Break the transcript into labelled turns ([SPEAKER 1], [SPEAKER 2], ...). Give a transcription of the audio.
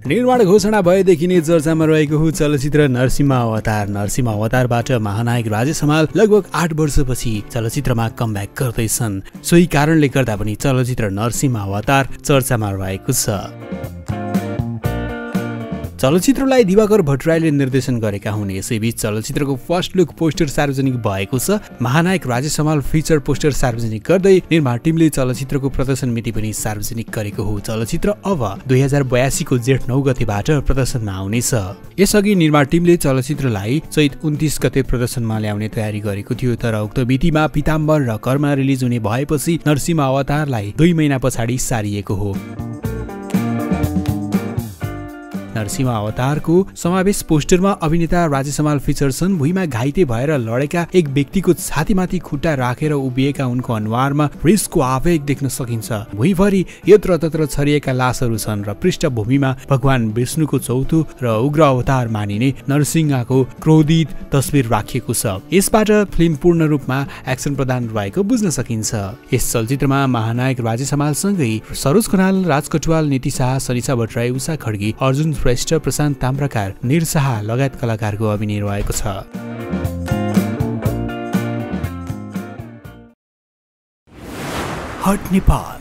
[SPEAKER 1] निर्माण घोषणा भएदेखि नै चर्चामा रहेको हो चलचित्र नरसिंह अवतार। नरसिंह अवतारबाट महानायक राजेश हमाल लगभग 8 वर्षपछि चलचित्रमा कमब्याक गर्दैछन्। सोही कारणले गर्दा पनि चलचित्र नरसिंह अवतार चर्चामा रहेको छ। चलचित्रलाई दिवाकर भट्टराईले निर्देशन गरेका हुन्। यसैबीच चलचित्रको फर्स्ट लुक पोस्टर सार्वजनिक भएको छ। महानायक राजेश हमाल फिचर पोस्टर सार्वजनिक गर्दै निर्माण टिमले चलचित्रको प्रदर्शन मिति पनि सार्वजनिक गरेको हो। चलचित्र अब 2082 को जेठ 9 गतेबाट प्रदर्शनमा आउनेछ। यसअघि निर्माण टिमले चलचित्रलाई चैत 29 गते प्रदर्शनमा ल्याउने तयारी गरेको थियो, तर उक्त मितिमा पीताम्बर र कर्मा रिलिज हुने भएपछि नरसिंह अवतारलाई 2 महिना पछाडि सारिएको हो। नरसिंह अवतारको समावेश पोस्टरमा अभिनेता राजेश हमाल फिचर छन्। भुइँमा घाइते भएर लडेका एक व्यक्तिको छातीमाथि खुट्टा राखेर उभिएका उनको अनुहारमा रिसको आवेग देख्न सकिन्छ। भुइँभरि यत्रतत्र छरिएका लासहरू छन् र पृष्ठभूमिमा भगवान विष्णुको चौथो र उग्र अवतार मानिने नरसिंहको क्रोधित तस्बिर राखिएको छ। यसबाट फिल्म पूर्ण रूपमा एक्सन प्रदान रहेको बुझ्न सकिन्छ। यस चलचित्रमा महानायक राजेश हमालसँगै सरोज खनाल, राज कटुवाल, नीति शाह, सनिसा भट्टराई, उषा खड्गी, अर्जुन श्रेष्ठ, प्रशान्त ताम्राकार, निर शाह लगायत कलाकारको अभिनय रहेको छ। हट नेपाल।